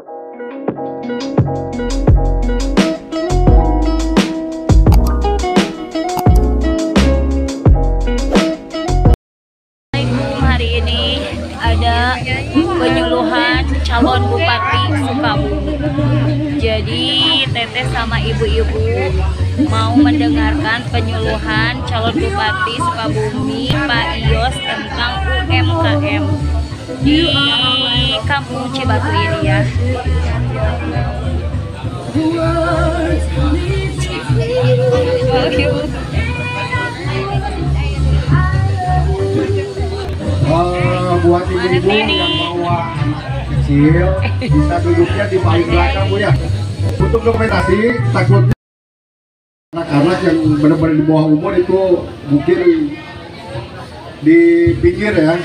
Hari ini ada penyuluhan calon Bupati Sukabumi. Jadi Teteh sama ibu-ibu mau mendengarkan penyuluhan calon Bupati Sukabumi Pak Ios tentang UMKM di Kampung Cibatu ini ya. Buat ibu-ibu yang bawa kecil bisa duduknya di paling belakang Bu ya. Untuk dokumentasi takutnya anak-anak yang benar-benar di bawah umur itu mungkin di pinggir ya.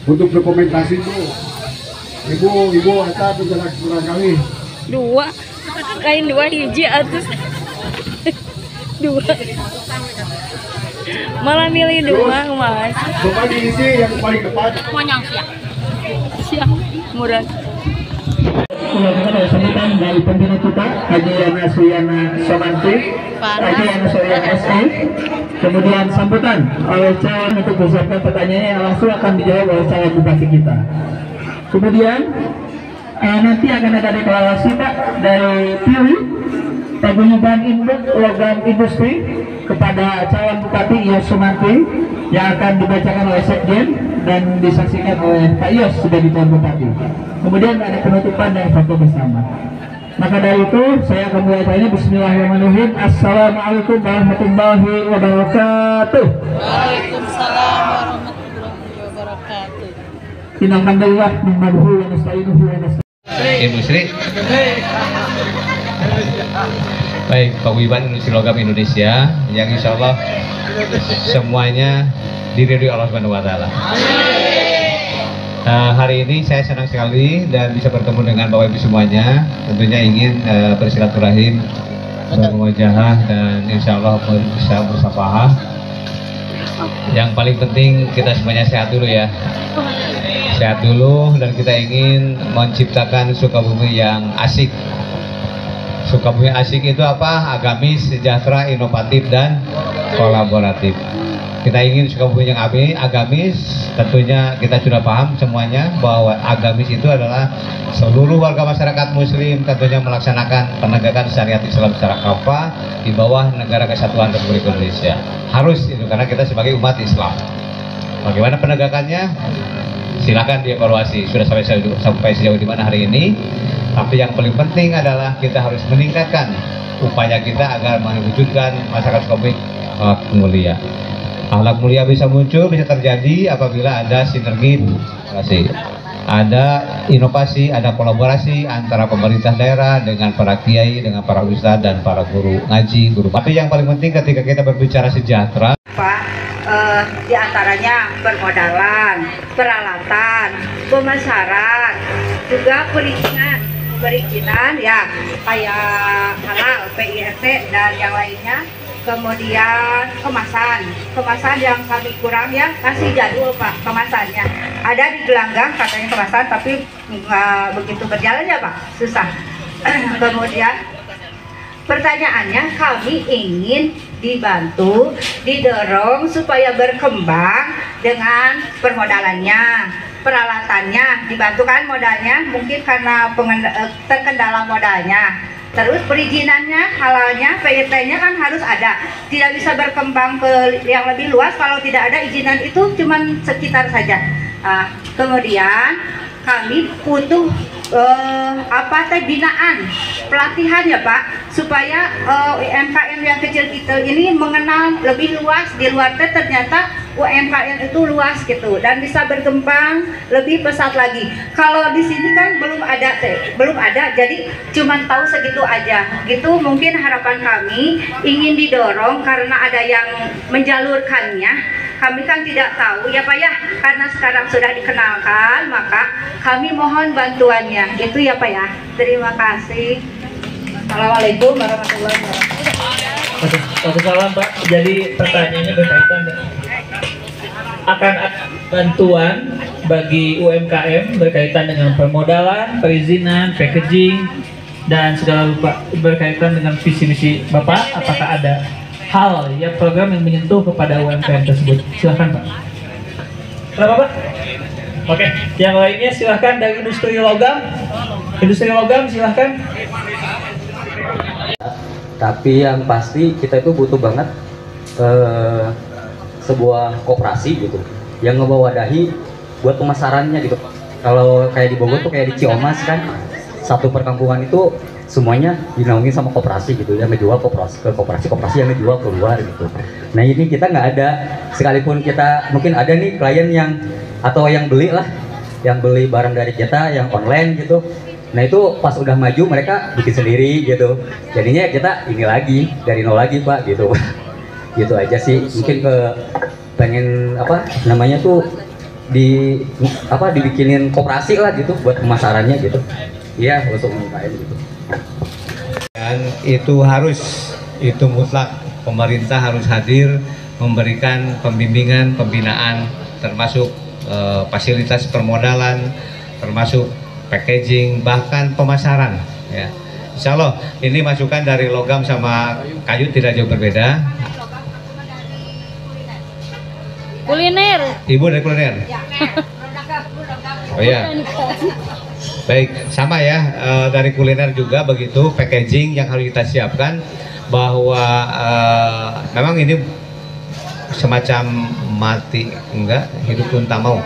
Untuk dokumentasi Bu, ibu kita berjalan kurang kali. Dua, lain dua hiji atus. Dua. Malah milih dua Mas. Coba diisi yang paling depan. Monyang siap. Murad. Sambutan dari pembina kita Haji Yana Suyana Somanti, Haji Yana Suyana SE. Kemudian sambutan oleh calon untuk menyiapkan pertanyaannya yang langsung akan dijawab oleh calon bupati kita. Kemudian nanti akan ada deklarasi Pak dari Piwi paguyuban induk logam industri kepada calon bupati Ios Sumanti yang akan dibacakan oleh Sekjen dan disaksikan oleh Pak Ios sebagai calon bupati. Kemudian ada penutupan dan foto bersama. Maka dari itu saya akan mulai tanya. Bismillahirrahmanirrahim. Assalamualaikum warahmatullahi wabarakatuh. Waalaikumsalam warahmatullahi wabarakatuh. Innalhamdulillah nahmaduhu wa nasta'inuhu wa nasta'inuhu. Industri. Baik, Paguyuban Industri Logam Indonesia yang insya Allah semuanya diridhoi Allah Subhanahu wa Ta'ala. Hari ini saya senang sekali dan bisa bertemu dengan Bapak Ibu semuanya. Tentunya ingin bersilaturahim, bermuajahah dan insya Allah bisa bersapahah. Yang paling penting kita semuanya sehat dulu ya. Sehat dulu dan kita ingin menciptakan Sukabumi yang asik. Sukabumi asik itu apa? Agamis, sejahtera, inovatif dan kolaboratif. Kita ingin Sukabumi yang agamis. Tentunya kita sudah paham semuanya bahwa agamis itu adalah seluruh warga masyarakat Muslim tentunya melaksanakan penegakan syariat Islam secara kafah di bawah Negara Kesatuan Republik Indonesia. Harus itu karena kita sebagai umat Islam. Bagaimana penegakannya? Silakan dievaluasi. Sudah sampai sejauh di mana hari ini? Tapi yang paling penting adalah kita harus meningkatkan upaya kita agar mewujudkan masyarakat Sukabumi mulia. Akhlak mulia bisa muncul, bisa terjadi apabila ada sinergi, ada inovasi, ada kolaborasi antara pemerintah daerah dengan para kiai, dengan para ustadz dan para guru ngaji, guru. Tapi yang paling penting ketika kita berbicara sejahtera, Pak, di antaranya permodalan, peralatan, pemasaran, juga perizinan ya kayak halal, PIRT dan yang lainnya. Kemudian kemasan yang kami kurang ya, masih jadul Pak kemasannya. Ada di gelanggang katanya kemasan tapi nggak begitu berjalan ya Pak, susah. Kemudian pertanyaannya, kami ingin dibantu, didorong supaya berkembang dengan permodalannya, peralatannya, dibantu kan modalnya, mungkin karena terkendala modalnya. Terus perizinannya, halalnya, PIT-nya kan harus ada. Tidak bisa berkembang ke yang lebih luas kalau tidak ada izinan itu cuman sekitar saja. Kemudian kami butuh binaan, pelatihan ya Pak, supaya UMKM yang kecil-kecil ini mengenal lebih luas di luar ternyata UMKM itu luas gitu dan bisa berkembang lebih pesat lagi. Kalau di sini kan belum ada, jadi cuman tahu segitu aja. Gitu mungkin harapan kami ingin didorong karena ada yang menjalurkannya. Kami kan tidak tahu ya Pak ya, karena sekarang sudah dikenalkan, maka kami mohon bantuannya. Gitu ya Pak ya. Terima kasih. Assalamualaikum warahmatullahi wabarakatuh. Waalaikumsalam Pak. Jadi pertanyaannya berkaitan dengan akan ada bantuan bagi UMKM berkaitan dengan permodalan, perizinan, packaging, dan segala berkaitan dengan visi misi Bapak. Apakah ada hal yang program yang menyentuh kepada UMKM tersebut? Silahkan Pak. Kenapa Pak? Oke, yang lainnya silahkan dari industri logam. Industri logam silahkan. Tapi yang pasti kita itu butuh banget sebuah koperasi gitu yang ngebawadahi buat pemasarannya gitu. Kalau kayak di Bogor tuh kayak di Ciomas kan, satu perkampungan itu semuanya dinaungi sama koperasi gitu, yang ngejual koperasi yang ngejual keluar gitu. Nah ini kita nggak ada, sekalipun kita mungkin ada nih klien yang atau yang beli lah, yang beli barang dari kita yang online gitu. Nah itu pas udah maju mereka bikin sendiri gitu, jadinya kita ini lagi dari nol lagi Pak gitu. Gitu aja sih, mungkin pengen apa namanya tuh dibikinin koperasi lah gitu buat pemasarannya gitu. Iya, untuk UMKM gitu. Dan itu mutlak, pemerintah harus hadir memberikan pembimbingan, pembinaan, termasuk fasilitas permodalan, termasuk packaging, bahkan pemasaran ya. Insya Allah ini masukan dari logam sama kayu tidak jauh berbeda. Kuliner. Ibu dari kuliner. Oh iya. Baik, sama ya, dari kuliner juga begitu, packaging yang harus kita siapkan bahwa memang ini semacam mati enggak, hidup pun tak mau.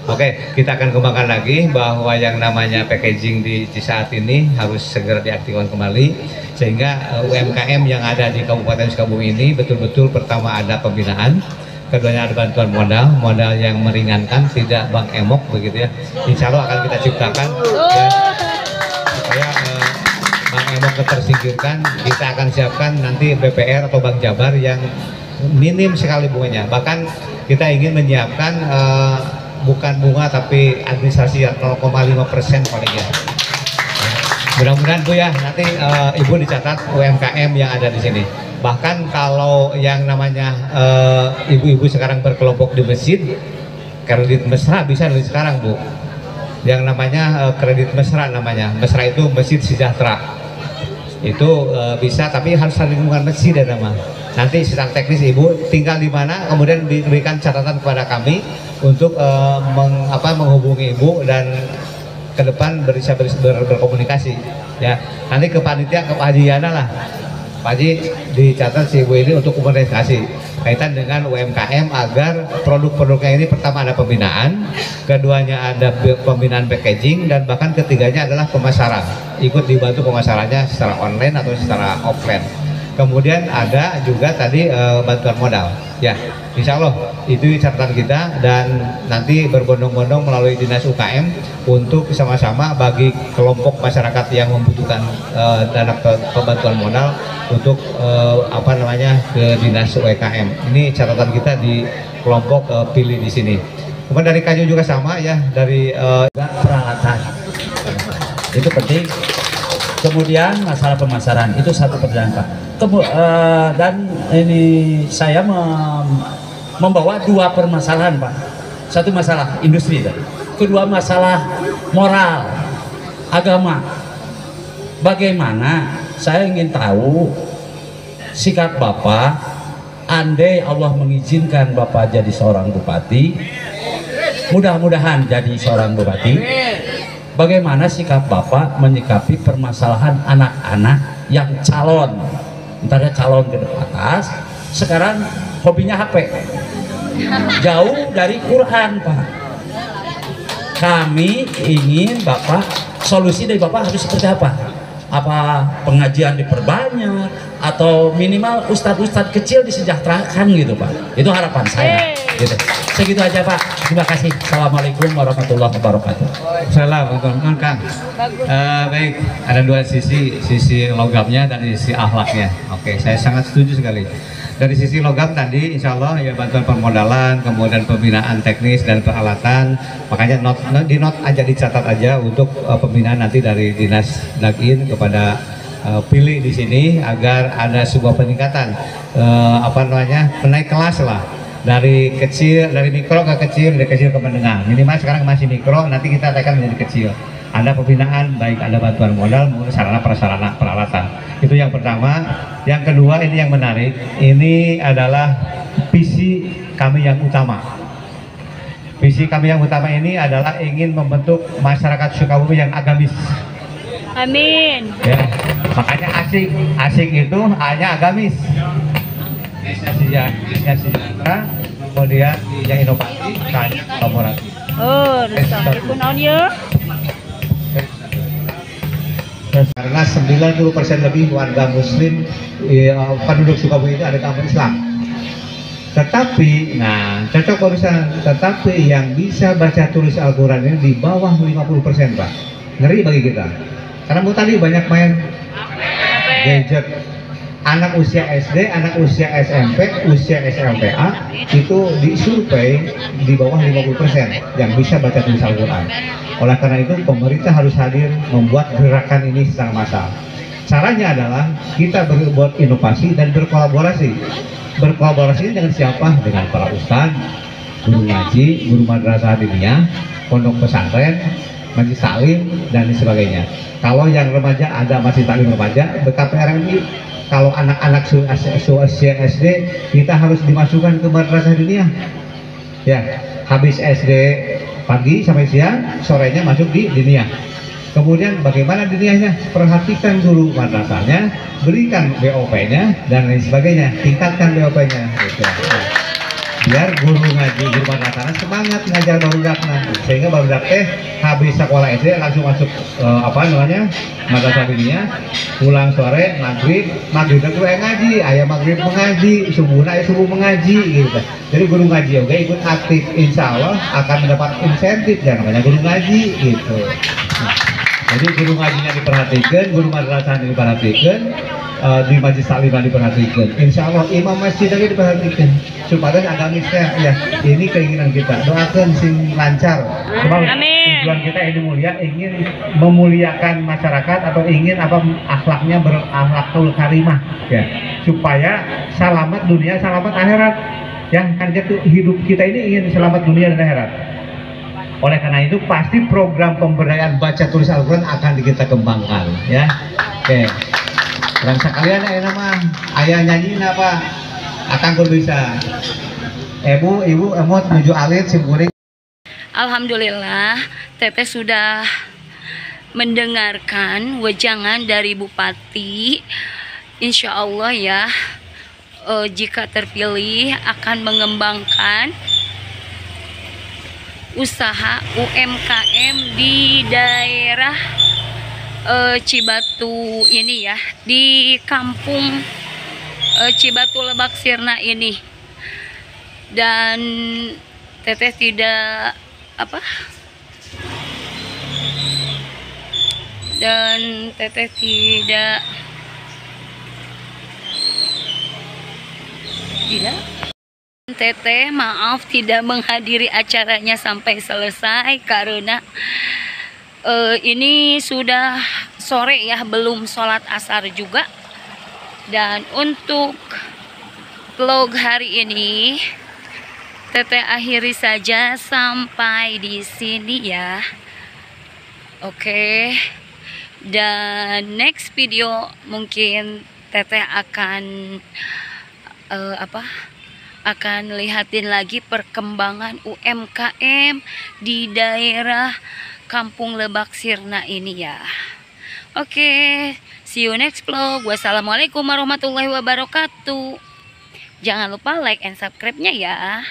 Oke, kita akan kembangkan lagi bahwa yang namanya packaging di saat ini harus segera diaktifkan kembali sehingga UMKM yang ada di Kabupaten Sukabumi ini betul-betul pertama ada pembinaan, keduanya ada bantuan modal yang meringankan, tidak bank emok begitu ya. Insya Allah akan kita ciptakan ya, supaya bank emok tersingkirkan. Kita akan siapkan nanti BPR atau Bank Jabar yang minim sekali bunganya. Bahkan kita ingin menyiapkan bukan bunga tapi administrasi 0,5% paling ya. Mudah-mudahan Bu ya, nanti Ibu dicatat UMKM yang ada di sini. Bahkan kalau yang namanya ibu-ibu sekarang berkelompok di masjid, kredit mesra bisa dari sekarang Bu. Yang namanya kredit mesra namanya. Mesra itu Masjid Sejahtera. Itu bisa, tapi harus ada lingkungan masjid ya nama. Nanti secara teknis Ibu tinggal di mana, kemudian diberikan catatan kepada kami untuk menghubungi Ibu dan ke depan bisa berkomunikasi ya. Nanti ke panitia, ke Pak Haji Yana lah, Pak Haji dicatat si Ibu ini untuk komunikasi kaitan dengan UMKM agar produk-produknya ini pertama ada pembinaan, keduanya ada pembinaan packaging, dan bahkan ketiganya adalah pemasaran, ikut dibantu pemasarannya secara online atau secara offline. Kemudian ada juga tadi bantuan modal ya. Insya Allah itu catatan kita, dan nanti berbondong-bondong melalui Dinas UKM untuk sama-sama bagi kelompok masyarakat yang membutuhkan dana pembantuan modal untuk ke Dinas UKM. Ini catatan kita di kelompok pilih di sini. Kemudian dari kayu juga sama ya, dari peralatan itu penting. Kemudian masalah pemasaran itu satu perjalanan Pak. Dan ini saya membawa dua permasalahan Pak. Satu masalah industri, kedua masalah moral agama. Bagaimana, saya ingin tahu sikap Bapak andai Allah mengizinkan Bapak jadi seorang bupati, mudah-mudahan jadi seorang bupati. Bagaimana sikap Bapak menyikapi permasalahan anak-anak yang calon, entarnya calon ke atas, sekarang hobinya HP, jauh dari Quran Pak. Kami ingin Bapak, solusi dari Bapak harus seperti apa? Apa pengajian diperbanyak, atau minimal ustadz-ustadz kecil disejahterakan gitu Pak? Itu harapan saya. Gitu. Segitu aja Pak. Terima kasih. Assalamualaikum warahmatullahi wabarakatuh. Assalamualaikum Kang. Baik, ada dua sisi logamnya dan sisi akhlaknya. Oke, saya sangat setuju sekali. Dari sisi logam tadi, insya Allah ya bantuan permodalan, kemudian pembinaan teknis dan peralatan. Makanya not aja, dicatat aja untuk pembinaan nanti dari Dinas Dagin kepada pilih di sini agar ada sebuah peningkatan naik kelas lah dari kecil, dari mikro ke kecil, dari kecil ke menengah. Minimal sekarang masih mikro, nanti kita akan menjadi kecil. Ada pembinaan, baik ada bantuan modal maupun sarana prasarana peralatan. Itu yang pertama. Yang kedua, ini yang menarik. Ini adalah visi kami yang utama. Visi kami yang utama ini adalah ingin membentuk masyarakat Sukabumi yang agamis. Amin. Ya, makanya asik itu hanya agamis. Bisnya sejahtera, kemudian yang inovasi, hanya kolaborasi. Oh, Assalamualaikum naon ya? Karena 90% lebih warga Muslim penduduk Sukabumi itu ada agama Islam. Tetapi, nah cocok barusan. Tetapi yang bisa baca tulis Al-Quran ini di bawah 50%, Pak. Ngeri bagi kita. Karena tadi banyak main gadget. Anak usia SD, anak usia SMP, usia SLTA itu disurvei di bawah 50% yang bisa baca tulis Al-Quran. Oleh karena itu pemerintah harus hadir membuat gerakan ini secara massal. Caranya adalah kita berbuat inovasi dan berkolaborasi. Berkolaborasi dengan siapa? Dengan para ustadz, guru ngaji, guru madrasah diniyah, pondok pesantren, majelis taklim dan sebagainya. Kalau yang remaja ada masih taklim remaja, BKPRMI. Kalau anak-anak usia SD kita harus dimasukkan ke madrasah diniyah. Ya, habis SD pagi sampai siang, sorenya masuk di diniyah. Kemudian bagaimana diniyahnya? Perhatikan guru madrasahnya, berikan BOP-nya dan lain sebagainya, tingkatkan BOP-nya. Gitu. Biar guru ngaji, guru madrasahnya semangat ngajar barudakna, sehingga barudak habis sekolah SD langsung masuk madrasah diniyah, pulang sore maghrib itu ngaji, ayah maghrib mengaji, subuh mengaji gitu. Jadi guru ngaji oke ikut aktif, insya Allah akan mendapat insentif yang namanya guru ngaji gitu. Jadi guru ngajinya diperhatikan, guru madrasahnya diperhatikan, di majelis taklimah diperhatikan, insya Allah imam masjid lagi diperhatikan supaya agamisnya ya. Ini keinginan kita, doakan sing lancar. Amin. Tujuan kita ini mulia, ingin memuliakan masyarakat atau ingin akhlaknya berakhlakul karimah ya, supaya selamat dunia selamat akhirat ya. Kan gitu, hidup kita ini ingin selamat dunia dan akhirat. Oleh karena itu pasti program pemberdayaan baca tulis Al-Quran akan kita kembangkan ya. Oke. Dan sekalian ya nama ayah nyanyi apa akan bisa ibu emot menuju alit simkuring. Alhamdulillah, Teteh sudah mendengarkan wejangan dari Bupati. Insya Allah ya, jika terpilih akan mengembangkan usaha UMKM di daerah Cibatu ini ya, di kampung Cibatu Lebak Sirna ini. Dan Teteh tidak Teteh maaf tidak menghadiri acaranya sampai selesai karena ini sudah sore ya, belum sholat asar juga. Dan untuk vlog hari ini Teteh akhiri saja sampai di sini ya. Oke. Dan next video mungkin Teteh akan akan lihatin lagi perkembangan UMKM di daerah Kampung Lebak Sirna ini ya. Oke, see you next vlog. Wassalamualaikum warahmatullahi wabarakatuh. Jangan lupa like and subscribe-nya ya.